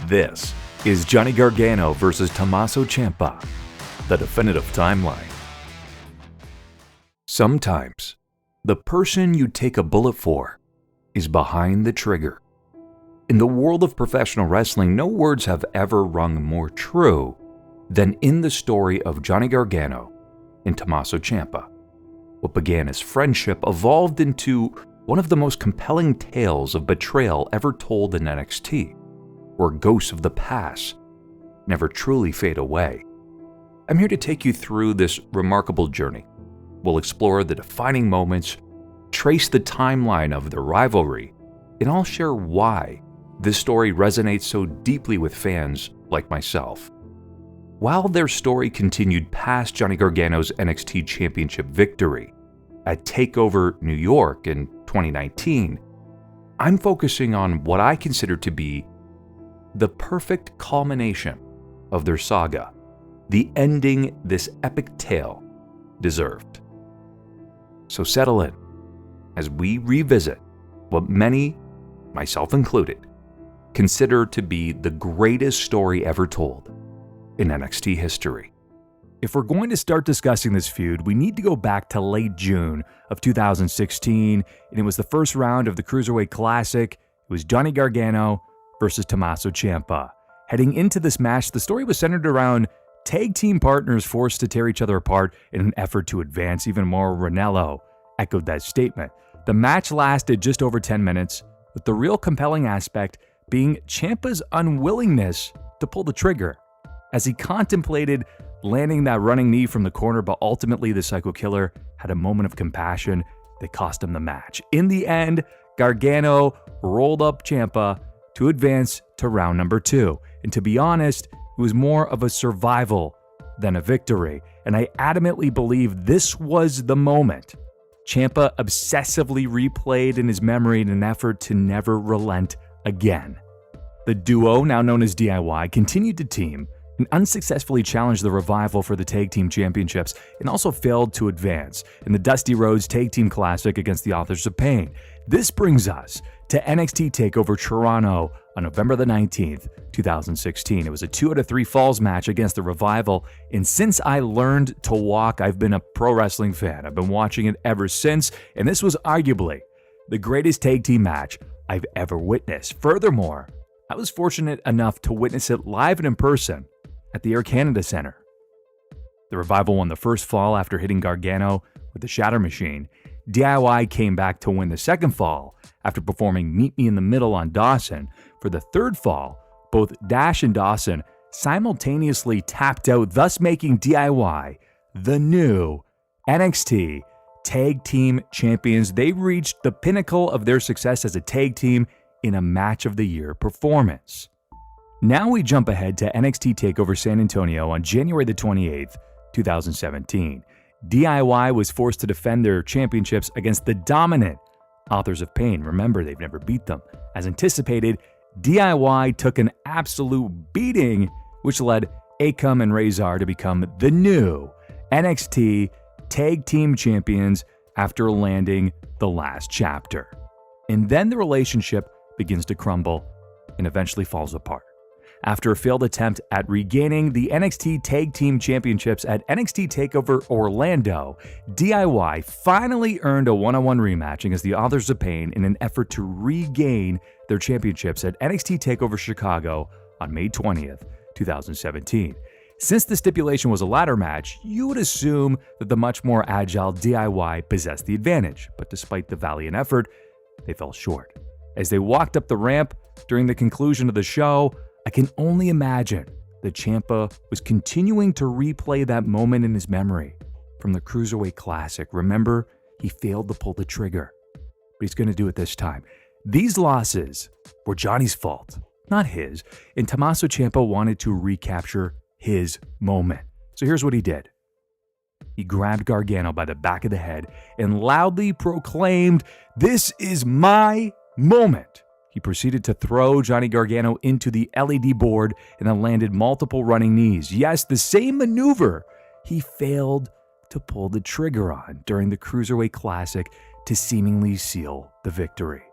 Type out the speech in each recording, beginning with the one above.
This is Johnny Gargano versus Tommaso Ciampa, the definitive timeline. Sometimes, the person you take a bullet for is behind the trigger. In the world of professional wrestling, no words have ever rung more true than in the story of Johnny Gargano and Tommaso Ciampa. What began as friendship evolved into one of the most compelling tales of betrayal ever told in NXT, where ghosts of the past never truly fade away. I'm here to take you through this remarkable journey. We'll explore the defining moments, trace the timeline of their rivalry, and I'll share why this story resonates so deeply with fans like myself. While their story continued past Johnny Gargano's NXT Championship victory at TakeOver New York in 2019, I'm focusing on what I consider to be the perfect culmination of their saga, the ending this epic tale deserved. So settle in as we revisit what many, myself included, consider to be the greatest story ever told in NXT history. If we're going to start discussing this feud, we need to go back to late June of 2016, and it was the first round of the Cruiserweight Classic. It was Johnny Gargano versus Tommaso Ciampa. Heading into this match, the story was centered around tag team partners forced to tear each other apart in an effort to advance. Even more, Ranello echoed that statement. The match lasted just over 10 minutes, with the real compelling aspect being Ciampa's unwillingness to pull the trigger, as he contemplated landing that running knee from the corner, but ultimately the Psycho Killer had a moment of compassion that cost him the match. In the end, Gargano rolled up Ciampa to advance to round number 2. And to be honest, it was more of a survival than a victory. And I adamantly believe this was the moment Ciampa obsessively replayed in his memory in an effort to never relent again. The duo, now known as DIY, continued to team and unsuccessfully challenged the Revival for the Tag Team Championships, and also failed to advance in the Dusty Rhodes Tag Team Classic against the Authors of Pain. This brings us to NXT TakeOver Toronto on November the 19th, 2016. It was a 2 out of 3 falls match against the Revival, and since I learned to walk, I've been a pro wrestling fan. I've been watching it ever since, and this was arguably the greatest tag team match I've ever witnessed. Furthermore, I was fortunate enough to witness it live and in person at the Air Canada Centre. The Revival won the first fall after hitting Gargano with the Shatter Machine. DIY came back to win the second fall after performing Meet Me in the Middle on Dawson. For the third fall, both Dash and Dawson simultaneously tapped out, thus making DIY the new NXT Tag Team Champions. They reached the pinnacle of their success as a tag team in a Match of the Year performance. Now we jump ahead to NXT TakeOver San Antonio on January the 28th, 2017. DIY was forced to defend their championships against the dominant Authors of Pain. Remember, they've never beat them. As anticipated, DIY took an absolute beating, which led Akam and Razor to become the new NXT Tag Team Champions after landing the last chapter. And then the relationship begins to crumble and eventually falls apart. After a failed attempt at regaining the NXT Tag Team Championships at NXT TakeOver Orlando, DIY finally earned a one-on-one rematch against the Authors of Pain in an effort to regain their championships at NXT TakeOver Chicago on May 20th, 2017. Since the stipulation was a ladder match, you would assume that the much more agile DIY possessed the advantage, but despite the valiant effort, they fell short. As they walked up the ramp during the conclusion of the show, I can only imagine that Ciampa was continuing to replay that moment in his memory from the Cruiserweight Classic. Remember, he failed to pull the trigger, but he's going to do it this time. These losses were Johnny's fault, not his, and Tommaso Ciampa wanted to recapture his moment. So here's what he did. He grabbed Gargano by the back of the head and loudly proclaimed, "This is my moment." He proceeded to throw Johnny Gargano into the LED board and then landed multiple running knees. Yes, the same maneuver he failed to pull the trigger on during the Cruiserweight Classic to seemingly seal the victory.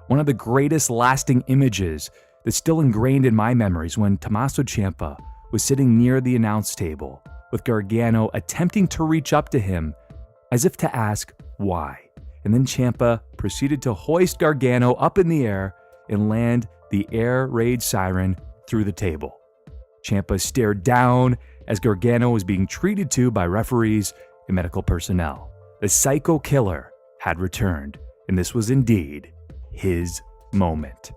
One of the greatest lasting images that's still ingrained in my memories when Tommaso Ciampa was sitting near the announce table, with Gargano attempting to reach up to him as if to ask why. And then Ciampa proceeded to hoist Gargano up in the air and land the air raid siren through the table. Ciampa stared down as Gargano was being treated to by referees and medical personnel. The psycho killer had returned, and this was indeed his moment.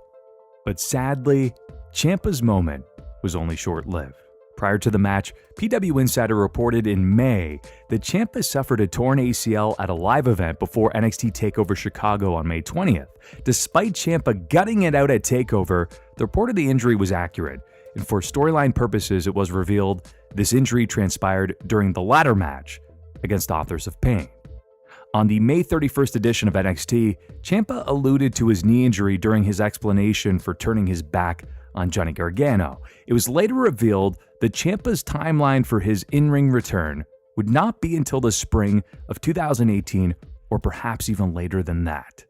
But sadly, Ciampa's moment was only short-lived. Prior to the match, PW Insider reported in May that Ciampa suffered a torn ACL at a live event before NXT TakeOver Chicago on May 20th. Despite Ciampa gutting it out at TakeOver, the report of the injury was accurate, and for storyline purposes, it was revealed this injury transpired during the latter match against Authors of Pain. On the May 31st edition of NXT, Ciampa alluded to his knee injury during his explanation for turning his back on Johnny Gargano. It was later revealed that Ciampa's timeline for his in-ring return would not be until the spring of 2018 or perhaps even later than that.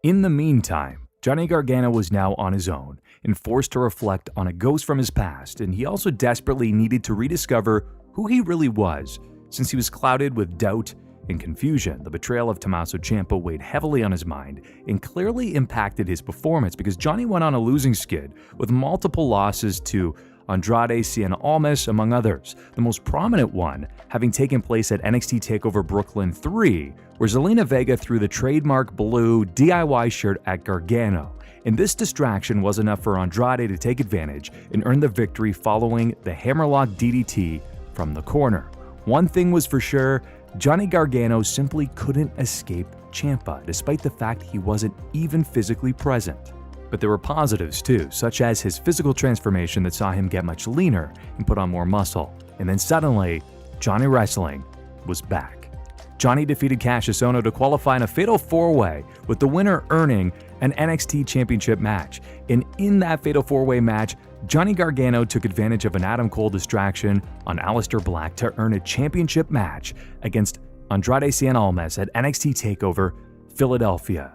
In the meantime, Johnny Gargano was now on his own and forced to reflect on a ghost from his past, and he also desperately needed to rediscover who he really was, since he was clouded with doubt and confusion. The betrayal of Tommaso Ciampa weighed heavily on his mind and clearly impacted his performance because Johnny went on a losing skid with multiple losses to Andrade Cien Almas, among others. The most prominent one having taken place at NXT TakeOver Brooklyn 3, where Zelina Vega threw the trademark blue DIY shirt at Gargano. And this distraction was enough for Andrade to take advantage and earn the victory following the hammerlock DDT from the corner. One thing was for sure, Johnny Gargano simply couldn't escape Ciampa, despite the fact he wasn't even physically present. But there were positives too, such as his physical transformation that saw him get much leaner and put on more muscle. And then suddenly, Johnny Wrestling was back. Johnny defeated Cassius Ohno to qualify in a fatal 4-way, with the winner earning an NXT Championship match. And in that fatal 4-way match, Johnny Gargano took advantage of an Adam Cole distraction on Aleister Black to earn a championship match against Andrade Cien Almas at NXT TakeOver Philadelphia.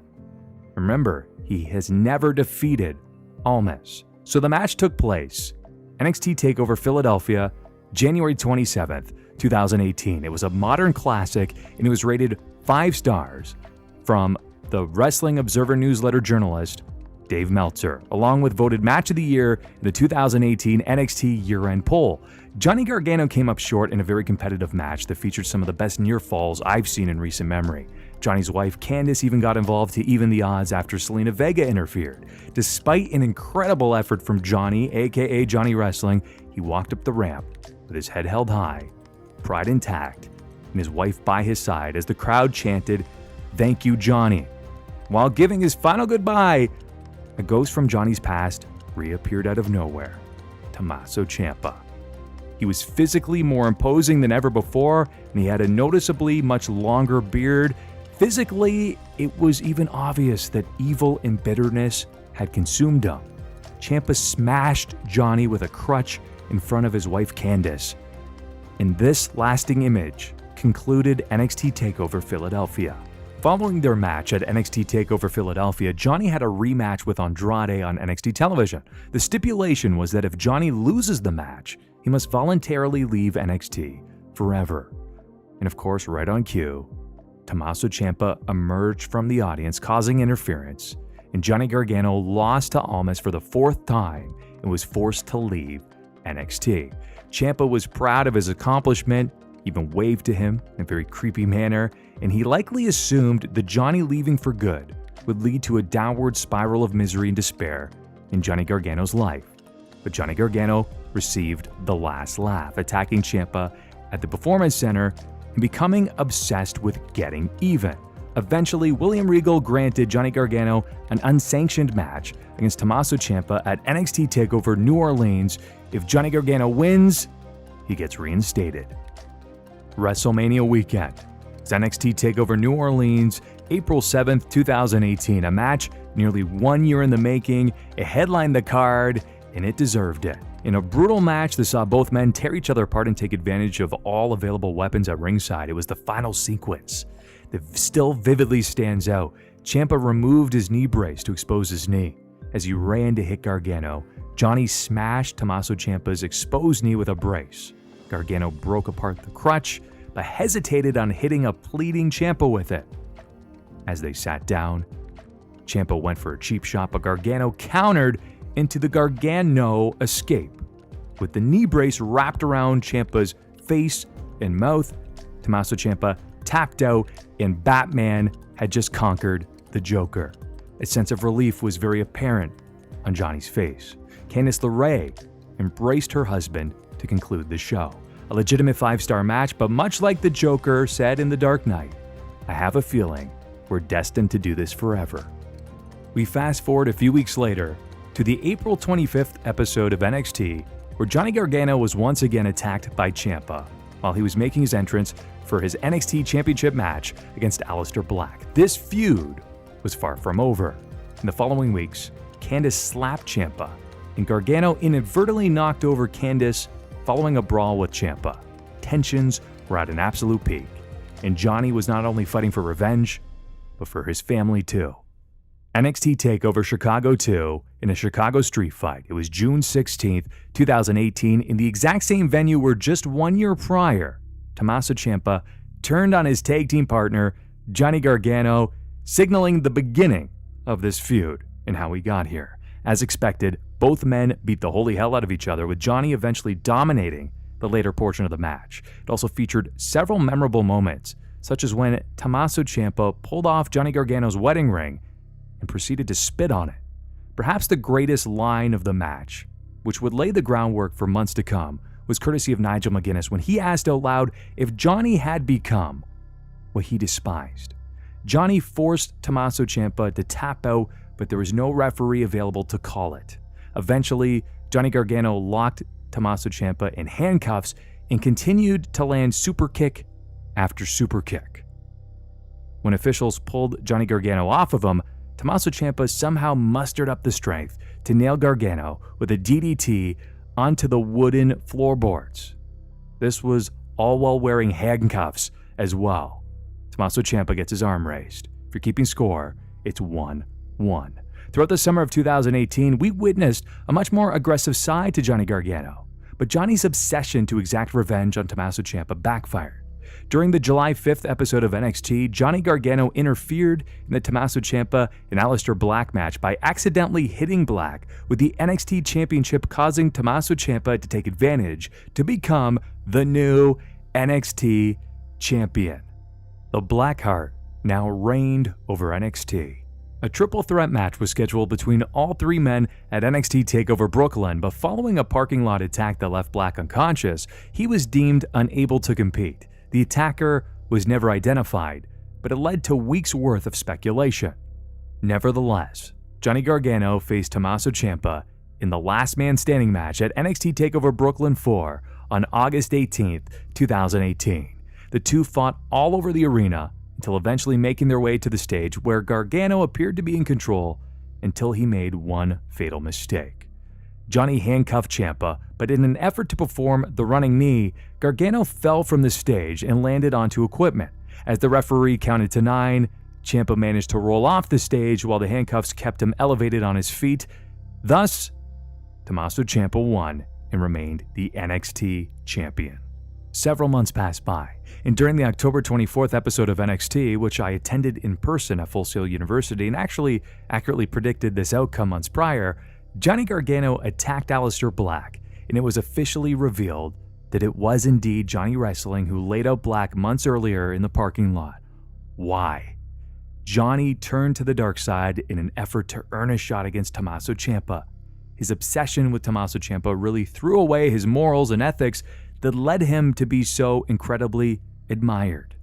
Remember, he has never defeated Almas. So the match took place NXT TakeOver Philadelphia, January 27th, 2018. It was a modern classic, and it was rated 5 stars from the Wrestling Observer newsletter journalist Dave Meltzer, along with voted Match of the Year in the 2018 NXT year-end poll. Johnny Gargano came up short in a very competitive match that featured some of the best near falls I've seen in recent memory. Johnny's wife Candice even got involved to even the odds after Zelina Vega interfered. Despite an incredible effort from Johnny, aka Johnny Wrestling, he walked up the ramp with his head held high, pride intact, and his wife by his side as the crowd chanted, "Thank you, Johnny." While giving his final goodbye, a ghost from Johnny's past reappeared out of nowhere, Tommaso Ciampa. He was physically more imposing than ever before, and he had a noticeably much longer beard. Physically, it was even obvious that evil and bitterness had consumed him. Ciampa smashed Johnny with a crutch in front of his wife Candice. And this lasting image concluded NXT TakeOver Philadelphia. Following their match at NXT TakeOver Philadelphia, Johnny had a rematch with Andrade on NXT television. The stipulation was that if Johnny loses the match, he must voluntarily leave NXT forever. And of course, right on cue, Tommaso Ciampa emerged from the audience, causing interference, and Johnny Gargano lost to Almas for the 4th time and was forced to leave NXT. Ciampa was proud of his accomplishment, even waved to him in a very creepy manner, and he likely assumed that Johnny leaving for good would lead to a downward spiral of misery and despair in Johnny Gargano's life. But Johnny Gargano received the last laugh, attacking Ciampa at the Performance Center and becoming obsessed with getting even. Eventually, William Regal granted Johnny Gargano an unsanctioned match against Tommaso Ciampa at NXT TakeOver New Orleans. If Johnny Gargano wins, he gets reinstated. WrestleMania weekend. It's NXT TakeOver New Orleans, April 7th, 2018. A match nearly 1 year in the making. It headlined the card, and it deserved it. In a brutal match that saw both men tear each other apart and take advantage of all available weapons at ringside, it was the final sequence that still vividly stands out. Ciampa removed his knee brace to expose his knee. As he ran to hit Gargano, Johnny smashed Tommaso Ciampa's exposed knee with a brace. Gargano broke apart the crutch, but hesitated on hitting a pleading Ciampa with it. As they sat down, Ciampa went for a cheap shot, but Gargano countered into the Gargano escape. With the knee brace wrapped around Ciampa's face and mouth, Tommaso Ciampa tapped out, and Batman had just conquered the Joker. A sense of relief was very apparent on Johnny's face. Candice LeRae embraced her husband to conclude the show. A legitimate 5-star match, but much like the Joker said in The Dark Knight, I have a feeling we're destined to do this forever. We fast forward a few weeks later to the April 25th episode of NXT, where Johnny Gargano was once again attacked by Ciampa while he was making his entrance for his NXT Championship match against Aleister Black. This feud was far from over. In the following weeks, Candice slapped Ciampa, and Gargano inadvertently knocked over Candice following a brawl with Ciampa. Tensions were at an absolute peak, and Johnny was not only fighting for revenge, but for his family too. NXT TakeOver Chicago 2 in a Chicago street fight. It was June 16th, 2018, in the exact same venue where just 1 year prior, Tommaso Ciampa turned on his tag team partner, Johnny Gargano, signaling the beginning of this feud and how we got here. As expected, both men beat the holy hell out of each other, with Johnny eventually dominating the later portion of the match. It also featured several memorable moments, such as when Tommaso Ciampa pulled off Johnny Gargano's wedding ring and proceeded to spit on it. Perhaps the greatest line of the match, which would lay the groundwork for months to come, was courtesy of Nigel McGuinness when he asked out loud if Johnny had become what he despised. Johnny forced Tommaso Ciampa to tap out, but there was no referee available to call it. Eventually, Johnny Gargano locked Tommaso Ciampa in handcuffs and continued to land super kick after super kick. When officials pulled Johnny Gargano off of him, Tommaso Ciampa somehow mustered up the strength to nail Gargano with a DDT onto the wooden floorboards. This was all while wearing handcuffs as well. Tommaso Ciampa gets his arm raised. If you're keeping score, it's 1-1. Throughout the summer of 2018, we witnessed a much more aggressive side to Johnny Gargano, but Johnny's obsession to exact revenge on Tommaso Ciampa backfired. During the July 5th episode of NXT, Johnny Gargano interfered in the Tommaso Ciampa and Aleister Black match by accidentally hitting Black with the NXT Championship, causing Tommaso Ciampa to take advantage to become the new NXT Champion. The Blackheart now reigned over NXT. A triple threat match was scheduled between all three men at NXT TakeOver Brooklyn, but following a parking lot attack that left Black unconscious, he was deemed unable to compete. The attacker was never identified, but it led to weeks' worth of speculation. Nevertheless, Johnny Gargano faced Tommaso Ciampa in the last man standing match at NXT TakeOver Brooklyn 4 on August 18th, 2018. The two fought all over the arena until eventually making their way to the stage, where Gargano appeared to be in control until he made one fatal mistake. Johnny handcuffed Ciampa, but in an effort to perform the running knee, Gargano fell from the stage and landed onto equipment. As the referee counted to 9, Ciampa managed to roll off the stage while the handcuffs kept him elevated on his feet. Thus, Tommaso Ciampa won and remained the NXT champion. Several months passed by, and during the October 24th episode of NXT, which I attended in person at Full Sail University and actually accurately predicted this outcome months prior, Johnny Gargano attacked Aleister Black, and it was officially revealed that it was indeed Johnny Wrestling who laid out Black months earlier in the parking lot. Why? Johnny turned to the dark side in an effort to earn a shot against Tommaso Ciampa. His obsession with Tommaso Ciampa really threw away his morals and ethics that led him to be so incredibly admired.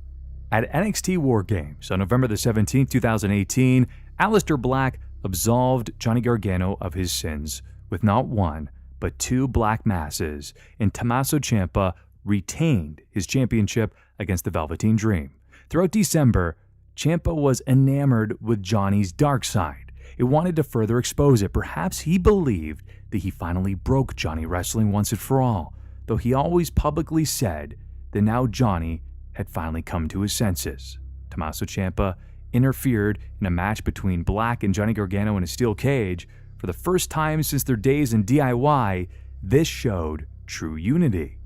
At NXT War Games on November 17, 2018, Aleister Black absolved Johnny Gargano of his sins with not one, but 2 black masses, and Tommaso Ciampa retained his championship against the Velveteen Dream. Throughout December, Ciampa was enamored with Johnny's dark side. It wanted to further expose it. Perhaps he believed that he finally broke Johnny Wrestling once and for all, though he always publicly said that now Johnny had finally come to his senses. Tommaso Ciampa interfered in a match between Black and Johnny Gargano in a steel cage for For the first time since their days in DIY, this showed true unity.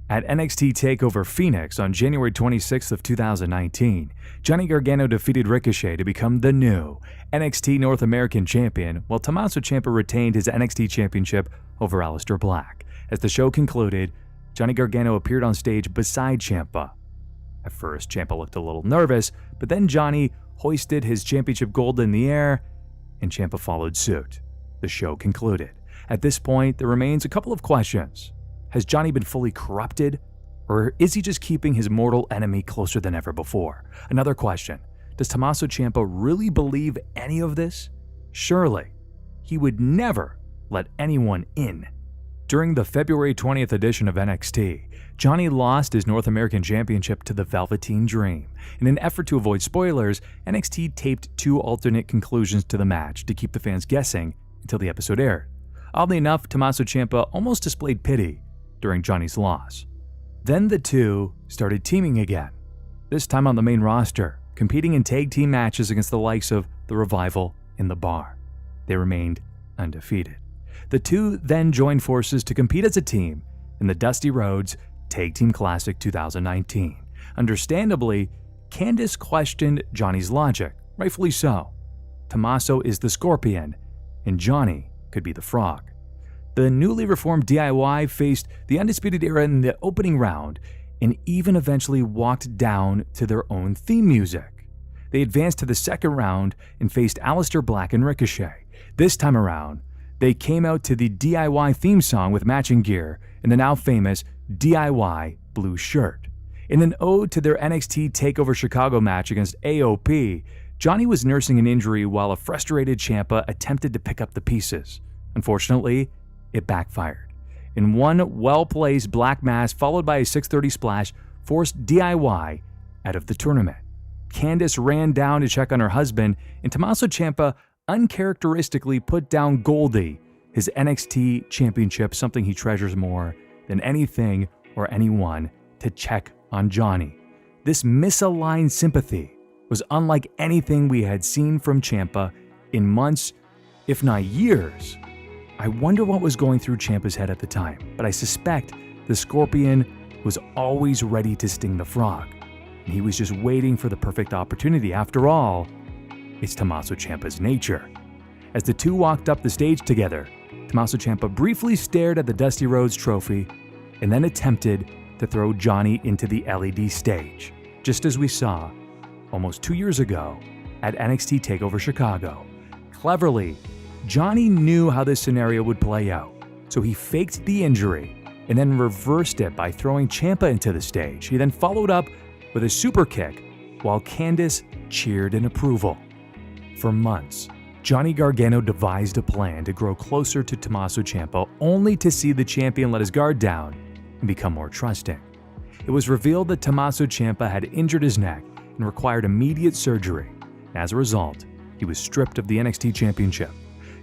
At NXT TakeOver Phoenix on January 26th of 2019, Johnny Gargano defeated Ricochet to become the new NXT North American Champion, while Tommaso Ciampa retained his NXT Championship over Aleister Black. As the show concluded, Johnny Gargano appeared on stage beside Ciampa. At first, Ciampa looked a little nervous, but then Johnny hoisted his championship gold in the air, and Ciampa followed suit. The show concluded. At this point, there remains a couple of questions. Has Johnny been fully corrupted, or is he just keeping his mortal enemy closer than ever before? Another question, does Tommaso Ciampa really believe any of this? Surely, he would never let anyone in. During the February 20th edition of NXT, Johnny lost his North American Championship to the Velveteen Dream. In an effort to avoid spoilers, NXT taped 2 alternate conclusions to the match to keep the fans guessing until the episode aired. Oddly enough, Tommaso Ciampa almost displayed pity during Johnny's loss. Then the two started teaming again, this time on the main roster, competing in tag team matches against the likes of The Revival and The Bar. They remained undefeated. The two then joined forces to compete as a team in the Dusty Rhodes Tag Team Classic 2019. Understandably, Candice questioned Johnny's logic, rightfully so. Tommaso is the Scorpion, and Johnny could be the Frog. The newly reformed DIY faced the Undisputed Era in the opening round and even eventually walked down to their own theme music. They advanced to the second round and faced Aleister Black and Ricochet. This time around, they came out to the DIY theme song with matching gear and the now famous DIY blue shirt. In an ode to their NXT TakeOver Chicago match against AOP, Johnny was nursing an injury while a frustrated Ciampa attempted to pick up the pieces. Unfortunately, it backfired. In one well-placed black mass followed by a 630 splash forced DIY out of the tournament. Candice ran down to check on her husband, and Tommaso Ciampa uncharacteristically put down Goldie, his NXT championship, something he treasures more than anything or anyone, to check on Johnny. This misaligned sympathy was unlike anything we had seen from Ciampa in months, if not years. I wonder what was going through Ciampa's head at the time, but I suspect the Scorpion was always ready to sting the Frog, and he was just waiting for the perfect opportunity. After all, it's Tommaso Ciampa's nature. As the two walked up the stage together, Tommaso Ciampa briefly stared at the Dusty Rhodes trophy and then attempted to throw Johnny into the LED stage, just as we saw almost 2 years ago at NXT TakeOver Chicago. Cleverly, Johnny knew how this scenario would play out, so he faked the injury and then reversed it by throwing Ciampa into the stage. He then followed up with a super kick while Candice cheered in approval. For months, Johnny Gargano devised a plan to grow closer to Tommaso Ciampa, only to see the champion let his guard down and become more trusting. It was revealed that Tommaso Ciampa had injured his neck and required immediate surgery. As a result, he was stripped of the NXT Championship.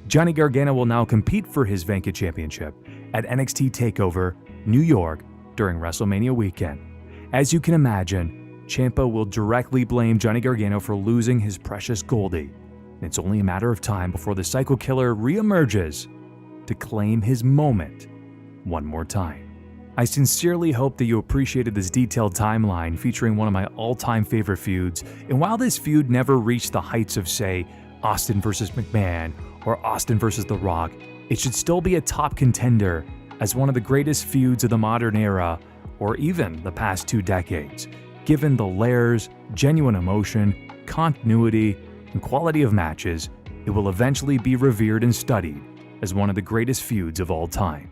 Johnny Gargano will now compete for his vacant championship at NXT TakeOver New York during WrestleMania weekend. As you can imagine, Ciampa will directly blame Johnny Gargano for losing his precious Goldie, and it's only a matter of time before the Psycho Killer reemerges to claim his moment one more time. I sincerely hope that you appreciated this detailed timeline featuring one of my all-time favorite feuds, and while this feud never reached the heights of, say, Austin vs. McMahon or Austin vs. The Rock, it should still be a top contender as one of the greatest feuds of the modern era or even the past 2 decades. Given the layers, genuine emotion, continuity, and quality of matches, it will eventually be revered and studied as one of the greatest feuds of all time.